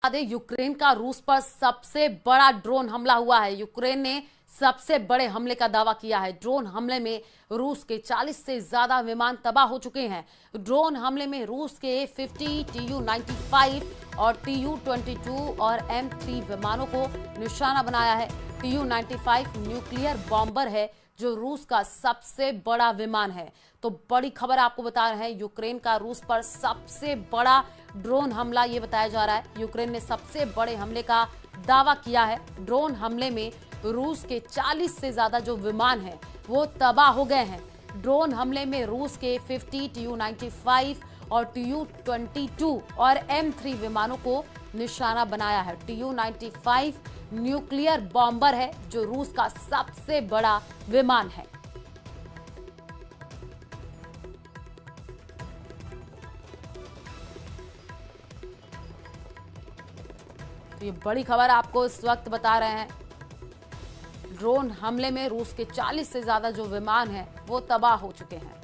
Ukraine का रूस पर सबसे बड़ा ड्रोन हमला हुआ है। यूक्रेन ने सबसे बड़े हमले का दावा किया है। ड्रोन हमले में रूस के 40 से ज्यादा विमान तबाह हो चुके हैं। ड्रोन हमले में रूस के A-50, Tu-95 और Tu-22 और M3 विमानों को निशाना बनाया है। Tu-95 न्यूक्लियर बॉम्बर है जो रूस का सबसे बड़ा विमान है। तो बड़ी खबर आपको बता रहे हैं, यूक्रेन का रूस पर सबसे बड़ा ड्रोन हमला ये बताया जा रहा है। यूक्रेन ने सबसे बड़े हमले का दावा किया है। ड्रोन हमले में रूस के 40 से ज्यादा जो विमान हैं वो तबाह हो गए हैं। ड्रोन हमले में रूस के 50, Tu-95 और Tu-22 और M3 विमानों को निशाना बनाया है। Tu-95 न्यूक्लियर बॉम्बर है जो रूस का सबसे बड़ा विमान है। तो ये बड़ी खबर आपको इस वक्त बता रहे हैं। ड्रोन हमले में रूस के 40 से ज्यादा जो विमान हैं वो तबाह हो चुके हैं।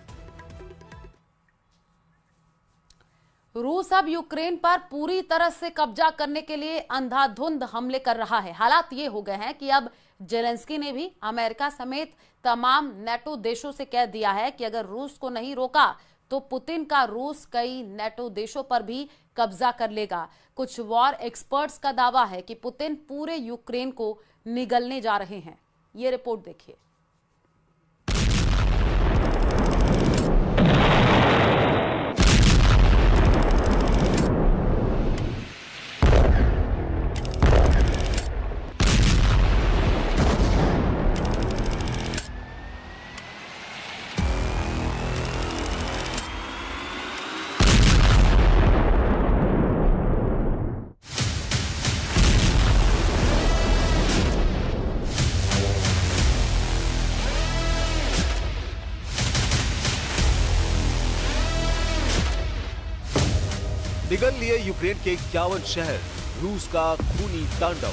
रूस अब यूक्रेन पर पूरी तरह से कब्जा करने के लिए अंधाधुंध हमले कर रहा है। हालात ये हो गए हैं कि अब जेलेंस्की ने भी अमेरिका समेत तमाम नेटो देशों से कह दिया है कि अगर रूस को नहीं रोका तो पुतिन का रूस कई नेटो देशों पर भी कब्जा कर लेगा। कुछ वॉर एक्सपर्ट्स का दावा है कि पुतिन पूरे यूक्रेन को निगलने जा रहे हैं। ये रिपोर्ट देखिए। निगल लिए यूक्रेन के 51 शहर, रूस का खूनी तांडव।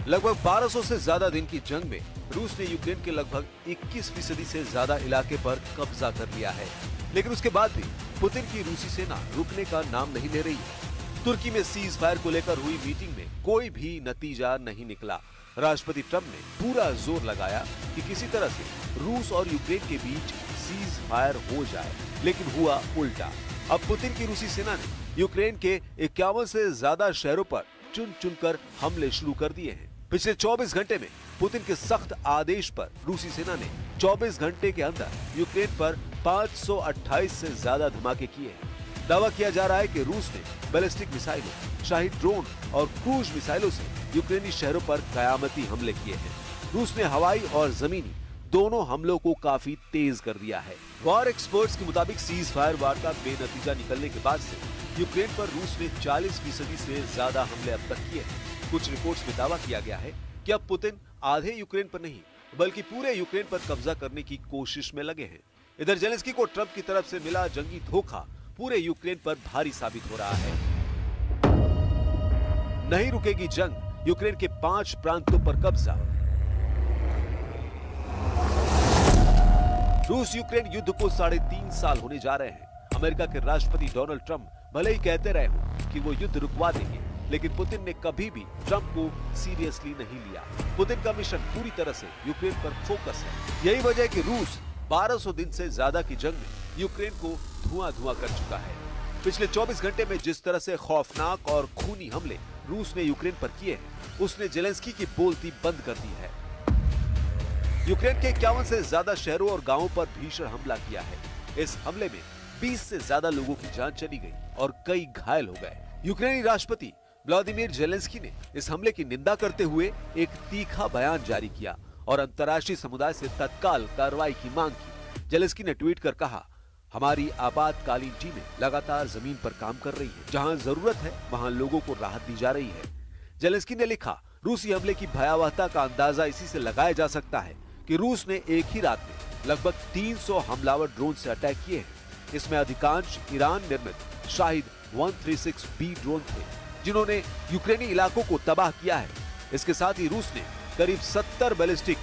लगभग 1200 से ज्यादा दिन की जंग में रूस ने यूक्रेन के लगभग 21% से ज्यादा इलाके पर कब्जा कर लिया है। लेकिन उसके बाद भी पुतिन की रूसी सेना रुकने का नाम नहीं ले रही है। तुर्की में सीज फायर को लेकर हुई मीटिंग में कोई भी नतीजा नहीं निकला। राष्ट्रपति ट्रंप ने पूरा जोर लगाया कि किसी तरह से रूस और यूक्रेन के बीच सीज फायर हो जाए, लेकिन हुआ उल्टा। अब पुतिन की रूसी सेना ने यूक्रेन के 51 से ज्यादा शहरों पर चुन चुनकर हमले शुरू कर दिए हैं। पिछले 24 घंटे में पुतिन के सख्त आदेश पर रूसी सेना ने 24 घंटे के अंदर यूक्रेन पर 528 से ज्यादा धमाके किए हैं। दावा किया जा रहा है कि रूस ने बैलिस्टिक मिसाइलों, शाही ड्रोन और क्रूज मिसाइलों से यूक्रेनी शहरों पर कयामती हमले किए हैं। रूस ने हवाई और जमीनी दोनों हमलों को काफी तेज कर दिया है। वॉर एक्सपर्ट्स के मुताबिक सीज फायर वार का बेनतीजा निकलने के बाद से यूक्रेन पर रूस ने 40% से ज्यादा हमले अब तक किए हैं। कुछ रिपोर्ट्स में दावा किया गया है कि अब पुतिन आधे यूक्रेन पर नहीं बल्कि पूरे यूक्रेन पर कब्जा करने की कोशिश में लगे हैं। इधर जेलेंस्की को ट्रंप की तरफ से मिला जंगी धोखा पूरे यूक्रेन पर भारी साबित हो रहा है। नहीं रुकेगी जंग, यूक्रेन के 5 प्रांतों पर कब्जा। रूस यूक्रेन युद्ध को 3.5 साल होने जा रहे हैं। अमेरिका के राष्ट्रपति डोनाल्ड ट्रंप भले ही कहते रहे हों कि वो युद्ध रुकवा देंगे, लेकिन पुतिन ने कभी भी ट्रंप को सीरियसली नहीं लिया। पुतिन का मिशन पूरी तरह से यूक्रेन पर फोकस है। यही वजह है कि रूस 1200 दिन से ज्यादा की जंग में यूक्रेन को धुआं कर चुका है। पिछले 24 घंटे में जिस तरह से खौफनाक और खूनी हमले रूस ने यूक्रेन पर किए हैं, उसने जेलेंस्की की बोलती बंद कर दी है। यूक्रेन के 51 से ज्यादा शहरों और गांवों पर भीषण हमला किया है। इस हमले में 20 से ज्यादा लोगों की जान चली गई और कई घायल हो गए। यूक्रेनी राष्ट्रपति व्लादिमीर जेलेंस्की ने इस हमले की निंदा करते हुए एक तीखा बयान जारी किया और अंतर्राष्ट्रीय समुदाय से तत्काल कार्रवाई की मांग की। जेलेंस्की ने ट्वीट कर कहा, हमारी आपातकालीन टीमें लगातार जमीन पर काम कर रही है। जहां जरूरत है वहां लोगों को राहत दी जा रही है। जेलेंस्की ने लिखा, रूसी हमले की भयावहता का अंदाजा इसी से लगाया जा सकता है कि रूस ने एक ही रात में लगभग 300 हमलावर ड्रोन से अटैक किए हैं। इसमें अधिकांश ईरान निर्मित शाहिद 136B ड्रोन थे, जिन्होंने यूक्रेनी इलाकों को तबाह किया है। इसके साथ ही रूस ने करीब 70 बैलिस्टिक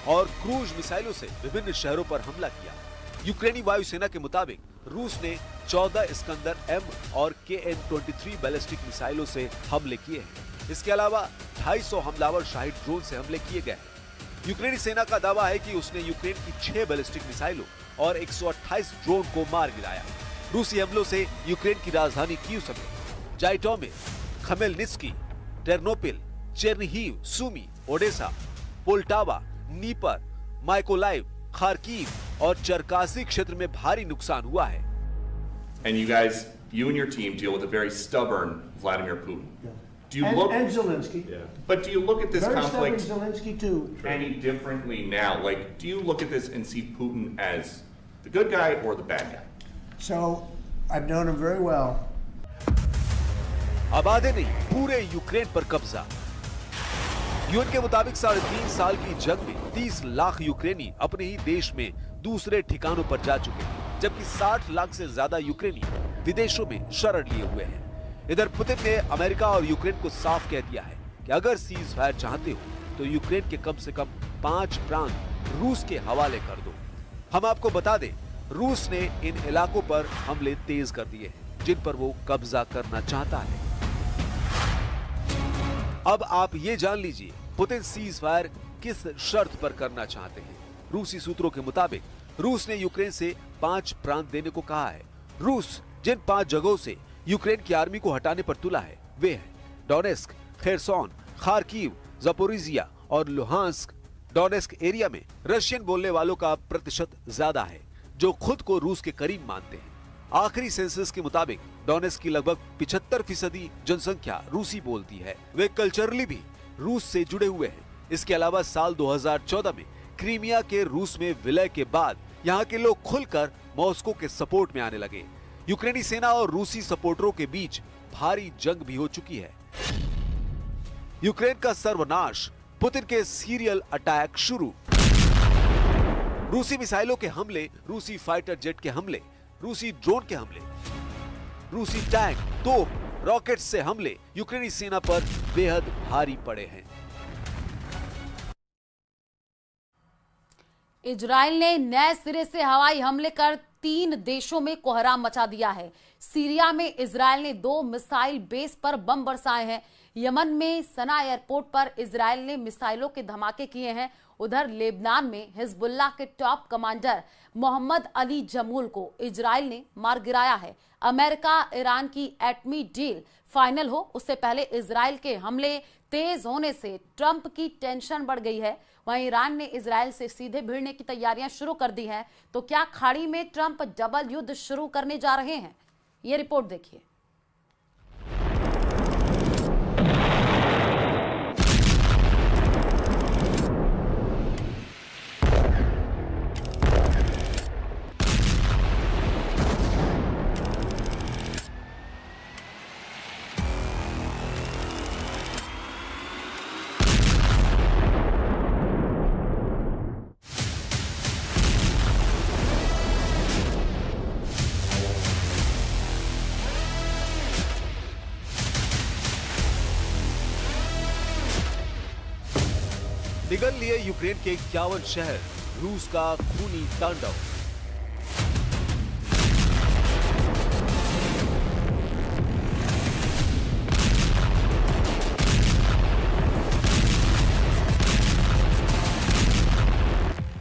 और क्रूज मिसाइलों से विभिन्न शहरों पर हमला किया। यूक्रेनी वायुसेना के मुताबिक रूस ने 14 इस्कंदर M और KN-23 बैलिस्टिक मिसाइलों से हमले किए हैं। इसके अलावा 250 हमलावर शाहिद ड्रोन से हमले किए गए हैं। यूक्रेनी सेना का दावा है कि उसने यूक्रेन की 6 बैलिस्टिक मिसाइलों और 128 ड्रोन को मार गिराया। रूसी हमलों से यूक्रेन की राजधानी कीव समेत Zhytomyr, Khmelnytskyi, Ternopil, Chernihiv, Sumy, Odesa, Poltava, Dnieper, Mykolaiv, Kharkiv और चरकासी क्षेत्र में भारी नुकसान हुआ है। And you guys, you and your team deal with a very stubborn Vladimir Putin. Yeah. Do you look? And Zelensky. Yeah. But do you look at this Very conflict stubborn Zelensky too. any differently now? Like, do you look at this and see Putin as the good guy or the bad guy? So I've known him very well. आबादी नहीं, पूरे Ukraine पर कब्जा। UN के मुताबिक 3.5 साल की जंग में 30 लाख यूक्रेनी अपने ही देश में दूसरे ठिकानों पर जा चुके हैं, जबकि 60 लाख से ज्यादा यूक्रेनी विदेशों में शरण लिए हुए हैं। इधर पुतिन ने अमेरिका और यूक्रेन को साफ कह दिया है कि अगर सीज फायर चाहते हो तो यूक्रेन के कम से कम 5 प्रांत रूस के हवाले कर दो। हम आपको बता दें, रूस ने इन इलाकों पर हमले तेज कर दिए हैं जिन पर वो कब्जा करना चाहता है। अब आप ये जान लीजिए पुतिन सीज फायर किस शर्त पर करना चाहते हैं। रूसी सूत्रों के मुताबिक रूस ने यूक्रेन से 5 प्रांत देने को कहा है। रूस जिन 5 जगहों से यूक्रेन की आर्मी को हटाने पर तुला है वे हैं डोनेस्क, खेरसोन, खार्किव, ज़पोरिजिया और लुहांस्क। डोनेस्क एरिया में रशियन बोलने वालों का प्रतिशत ज्यादा है, जो खुद को रूस के करीब मानते हैं। आखिरी सेंसस के मुताबिक डोनेस्क की लगभग 75% जनसंख्या रूसी बोलती है। वे कल्चरली भी रूस से जुड़े हुए हैं। इसके अलावा साल 2014 में क्रीमिया के रूस में विलय के बाद यहाँ के लोग खुलकर मॉस्को के सपोर्ट में आने लगे। यूक्रेनी सेना और रूसी सपोर्टरों के बीच भारी जंग भी हो चुकी है। यूक्रेन का सर्वनाश, पुतिन के सीरियल अटैक शुरू। रूसी मिसाइलों के हमले, रूसी फाइटर जेट के हमले, रूसी ड्रोन के हमले, रूसी टैंक, तोप, रॉकेट से हमले यूक्रेनी सेना पर बेहद भारी पड़े हैं। इजराइल ने नए सिरे से हवाई हमले कर 3 देशों में कोहराम मचा दिया है। सीरिया में इजराइल ने 2 मिसाइल बेस पर बम बरसाए हैं। यमन में सना एयरपोर्ट पर इजराइल ने मिसाइलों के धमाके किए हैं। उधर लेबनान में हिजबुल्लाह के टॉप कमांडर मोहम्मद अली जमूल को इजराइल ने मार गिराया है। अमेरिका ईरान की एटमी डील फाइनल हो उससे पहले इजराइल के हमले तेज होने से ट्रंप की टेंशन बढ़ गई है। वहीं ईरान ने इजराइल से सीधे भिड़ने की तैयारियां शुरू कर दी हैं। तो क्या खाड़ी में ट्रंप डबल युद्ध शुरू करने जा रहे हैं? ये रिपोर्ट देखिए। निगल लिए यूक्रेन के 51 शहर, रूस का खूनी तांडव।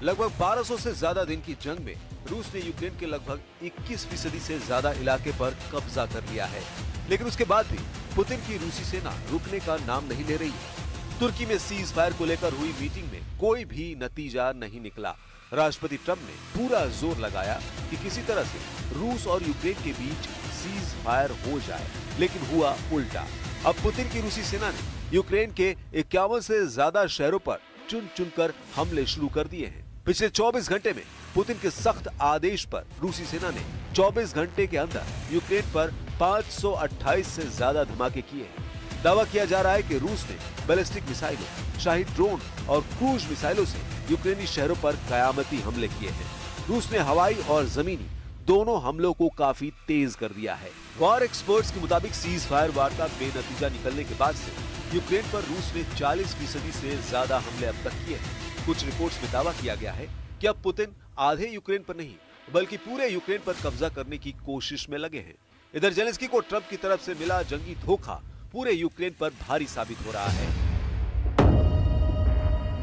लगभग 1200 से ज्यादा दिन की जंग में रूस ने यूक्रेन के लगभग 21% से ज्यादा इलाके पर कब्जा कर लिया है। लेकिन उसके बाद भी पुतिन की रूसी सेना रुकने का नाम नहीं ले रही है। तुर्की में सीज फायर को लेकर हुई मीटिंग में कोई भी नतीजा नहीं निकला। राष्ट्रपति ट्रंप ने पूरा जोर लगाया कि किसी तरह से रूस और यूक्रेन के बीच सीज फायर हो जाए, लेकिन हुआ उल्टा। अब पुतिन की रूसी सेना ने यूक्रेन के 51 से ज्यादा शहरों पर चुन चुनकर हमले शुरू कर दिए हैं। पिछले 24 घंटे में पुतिन के सख्त आदेश पर रूसी सेना ने 24 घंटे के अंदर यूक्रेन पर 528 से ज्यादा धमाके किए हैं। दावा किया जा रहा है कि रूस ने बैलिस्टिक मिसाइलों, शाही ड्रोन और क्रूज मिसाइलों से यूक्रेनी शहरों पर कयामती हमले किए हैं। रूस ने हवाई और जमीनी दोनों हमलों को काफी तेज कर दिया है। वॉर एक्सपर्ट्स के मुताबिक सीज फायर वार्ता बेनतीजा निकलने के बाद से यूक्रेन पर रूस ने 40% से ज्यादा हमले अब तक किए हैं। कुछ रिपोर्ट्स में दावा किया गया है कि अब पुतिन आधे यूक्रेन पर नहीं बल्कि पूरे यूक्रेन पर कब्जा करने की कोशिश में लगे हैं। इधर जेलेंस्की को ट्रंप की तरफ से मिला जंगी धोखा पूरे यूक्रेन पर भारी साबित हो रहा है।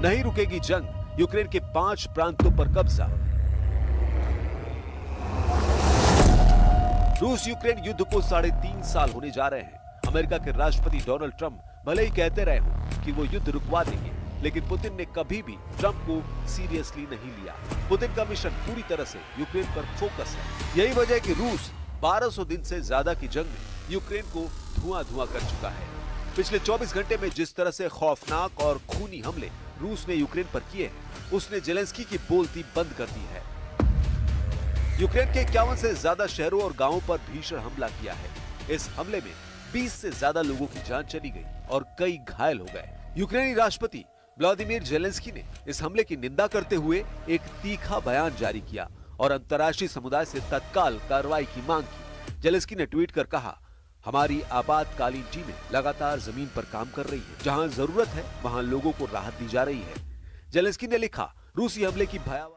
नहीं रुकेगी जंग, यूक्रेन के 5 प्रांतों पर कब्जा। रूस यूक्रेन युद्ध को 3.5 साल होने जा रहे हैं। अमेरिका के राष्ट्रपति डोनाल्ड ट्रंप भले ही कहते रहे हों कि वो युद्ध रुकवा देंगे, लेकिन पुतिन ने कभी भी ट्रंप को सीरियसली नहीं लिया। पुतिन का मिशन पूरी तरह से यूक्रेन पर फोकस है। यही वजह है कि रूस 1200 दिन से ज्यादा की जंग में यूक्रेन को धुआं कर चुका है। पिछले 24 घंटे में जिस तरह से खौफनाक और खूनी हमले रूस ने यूक्रेन पर किए हैं, उसने जेलेंस्की की बोलती बंद कर दी है। यूक्रेन के 51 से ज्यादा शहरों और गांवों पर भीषण हमला किया है। इस हमले में 20 से ज्यादा लोगों की जान चली गई और कई घायल हो गए। यूक्रेनी राष्ट्रपति व्लादिमीर जेलेंस्की ने इस हमले की निंदा करते हुए एक तीखा बयान जारी किया और अंतर्राष्ट्रीय समुदाय से तत्काल कार्रवाई की मांग की। जेलेंस्की ने ट्वीट कर कहा, हमारी आपातकालीन टीमें लगातार जमीन पर काम कर रही है। जहां जरूरत है वहां लोगों को राहत दी जा रही है। जेलेंस्की ने लिखा, रूसी हमले की भयावह।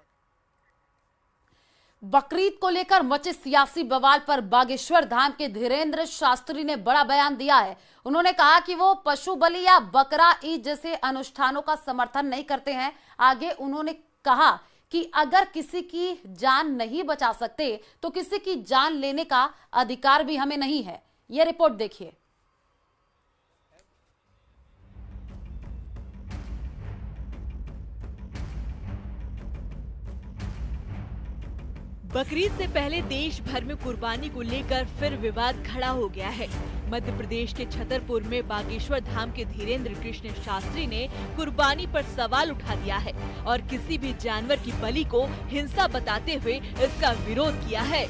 बकरीद को लेकर मचे सियासी बवाल पर बागेश्वर धाम के धीरेन्द्र शास्त्री ने बड़ा बयान दिया है। उन्होंने कहा कि वो पशु बलि या बकरा ईद जैसे अनुष्ठानों का समर्थन नहीं करते हैं। आगे उन्होंने कहा कि अगर किसी की जान नहीं बचा सकते तो किसी की जान लेने का अधिकार भी हमें नहीं है। ये रिपोर्ट देखिए। बकरीद से पहले देश भर में कुर्बानी को लेकर फिर विवाद खड़ा हो गया है। मध्य प्रदेश के छतरपुर में बागेश्वर धाम के धीरेन्द्र कृष्ण शास्त्री ने कुर्बानी पर सवाल उठा दिया है और किसी भी जानवर की बलि को हिंसा बताते हुए इसका विरोध किया है।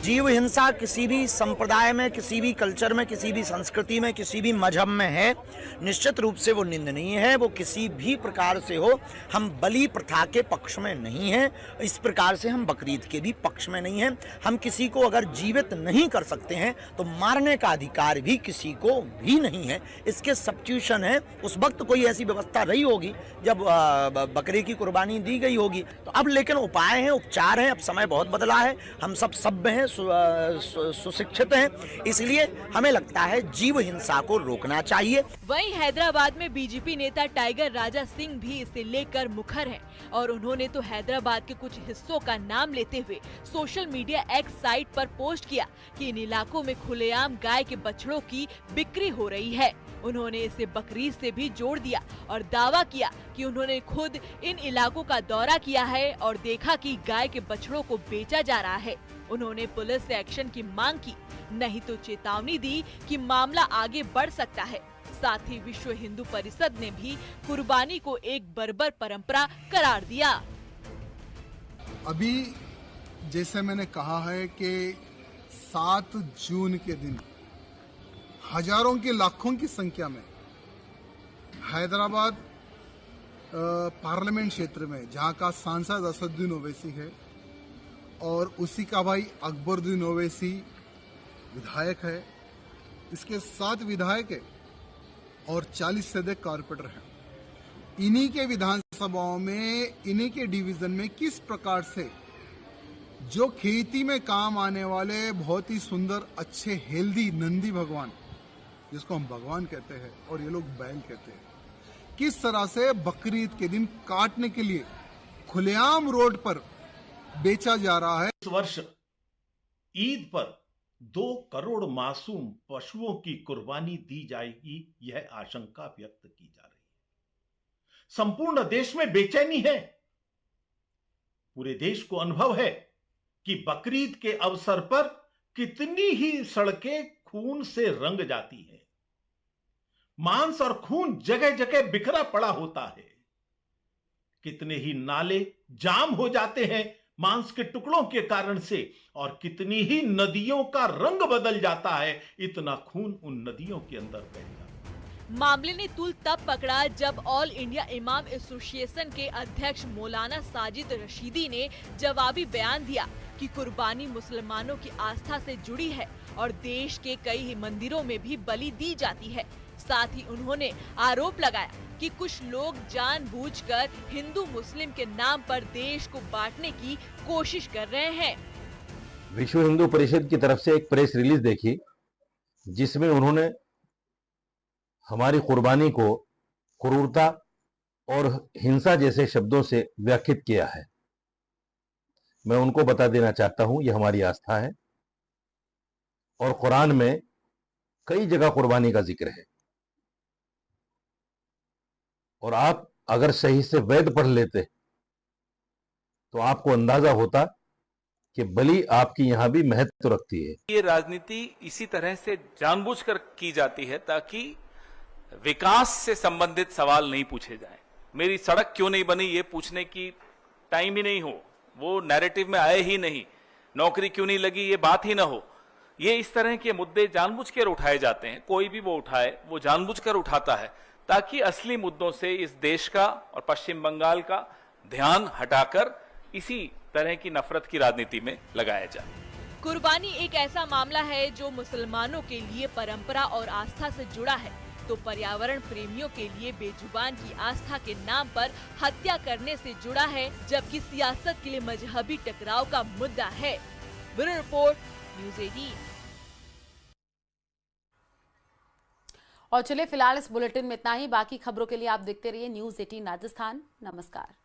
जीव हिंसा किसी भी संप्रदाय में, किसी भी कल्चर में, किसी भी संस्कृति में, किसी भी मजहब में है, निश्चित रूप से वो निंदनीय है। वो किसी भी प्रकार से हो, हम बलि प्रथा के पक्ष में नहीं हैं। इस प्रकार से हम बकरीद के भी पक्ष में नहीं हैं। हम किसी को अगर जीवित नहीं कर सकते हैं तो मारने का अधिकार भी किसी को भी नहीं है। इसके सब्स्टिट्यूशन है, उस वक्त कोई ऐसी व्यवस्था रही होगी जब बकरे की कुर्बानी दी गई होगी। तो अब लेकिन उपाय हैं, उपचार हैं। अब समय बहुत बदला है, हम सब सभ्य हैं, सुशिक्षित हैं, इसलिए हमें लगता है जीव हिंसा को रोकना चाहिए। वहीं हैदराबाद में बीजेपी नेता टाइगर राजा सिंह भी इसे लेकर मुखर हैं और उन्होंने तो हैदराबाद के कुछ हिस्सों का नाम लेते हुए सोशल मीडिया एक्स साइट पर पोस्ट किया कि इन इलाकों में खुलेआम गाय के बछड़ों की बिक्री हो रही है। उन्होंने इसे बकरीद से भी जोड़ दिया और दावा किया कि उन्होंने खुद इन इलाकों का दौरा किया है और देखा कि गाय के बछड़ों को बेचा जा रहा है। उन्होंने पुलिस से एक्शन की मांग की, नहीं तो चेतावनी दी कि मामला आगे बढ़ सकता है। साथ ही विश्व हिंदू परिषद ने भी कुर्बानी को एक बर्बर परंपरा करार दिया। अभी जैसे मैंने कहा है कि 7 जून के दिन हजारों की लाखों की संख्या में हैदराबाद पार्लियामेंट क्षेत्र में, जहां का सांसद असदुद्दीन ओवैसी है और उसी का भाई अकबरुद्दीन ओवैसी विधायक है, इसके 7 विधायक है और 40 से अधिक कारपोरेटर हैं। इन्हीं के विधानसभाओं में, इन्हीं के डिवीजन में किस प्रकार से जो खेती में काम आने वाले बहुत ही सुंदर, अच्छे, हेल्दी नंदी भगवान, जिसको हम भगवान कहते हैं और ये लोग बैल कहते हैं, किस तरह से बकरीद के दिन काटने के लिए खुलेआम रोड पर बेचा जा रहा है। इस वर्ष ईद पर 2 करोड़ मासूम पशुओं की कुर्बानी दी जाएगी, यह आशंका व्यक्त की जा रही है। संपूर्ण देश में बेचैनी है। पूरे देश को अनुभव है कि बकरीद के अवसर पर कितनी ही सड़कें खून से रंग जाती हैं। मांस और खून जगह जगह बिखरा पड़ा होता है। कितने ही नाले जाम हो जाते हैं मांस के टुकड़ों के कारण से और कितनी ही नदियों का रंग बदल जाता है, इतना खून उन नदियों के अंदर बह जाता है। मामले ने तूल तब पकड़ा जब ऑल इंडिया इमाम एसोसिएशन के अध्यक्ष मौलाना साजिद रशीदी ने जवाबी बयान दिया कि कुर्बानी मुसलमानों की आस्था से जुड़ी है और देश के कई मंदिरों में भी बलि दी जाती है। साथ ही उन्होंने आरोप लगाया कि कुछ लोग जानबूझकर हिंदू मुस्लिम के नाम पर देश को बांटने की कोशिश कर रहे हैं। विश्व हिंदू परिषद की तरफ से एक प्रेस रिलीज देखी जिसमें उन्होंने हमारी कुर्बानी को क्रूरता और हिंसा जैसे शब्दों से व्याख्यात किया है। मैं उनको बता देना चाहता हूं, यह हमारी आस्था है और कुरान में कई जगह कुर्बानी का जिक्र है और आप अगर सही से वेद पढ़ लेते तो आपको अंदाजा होता कि बलि आपकी यहां भी महत्व रखती है। ये राजनीति इसी तरह से जानबूझकर की जाती है ताकि विकास से संबंधित सवाल नहीं पूछे जाएं। मेरी सड़क क्यों नहीं बनी ये पूछने की टाइम ही नहीं हो, वो नैरेटिव में आए ही नहीं। नौकरी क्यों नहीं लगी ये बात ही ना हो। ये इस तरह के मुद्दे जानबूझकर उठाए जाते हैं। कोई भी वो उठाए, वो जानबूझकर उठाता है ताकि असली मुद्दों से इस देश का और पश्चिम बंगाल का ध्यान हटाकर इसी तरह की नफरत की राजनीति में लगाया जाए। कुर्बानी एक ऐसा मामला है जो मुसलमानों के लिए परंपरा और आस्था से जुड़ा है, तो पर्यावरण प्रेमियों के लिए बेजुबान की आस्था के नाम पर हत्या करने से जुड़ा है, जबकि सियासत के लिए मजहबी टकराव का मुद्दा है। Bureau report, news 18। और चलिए फिलहाल इस बुलेटिन में इतना ही। बाकी खबरों के लिए आप देखते रहिए न्यूज़ 18 राजस्थान। नमस्कार।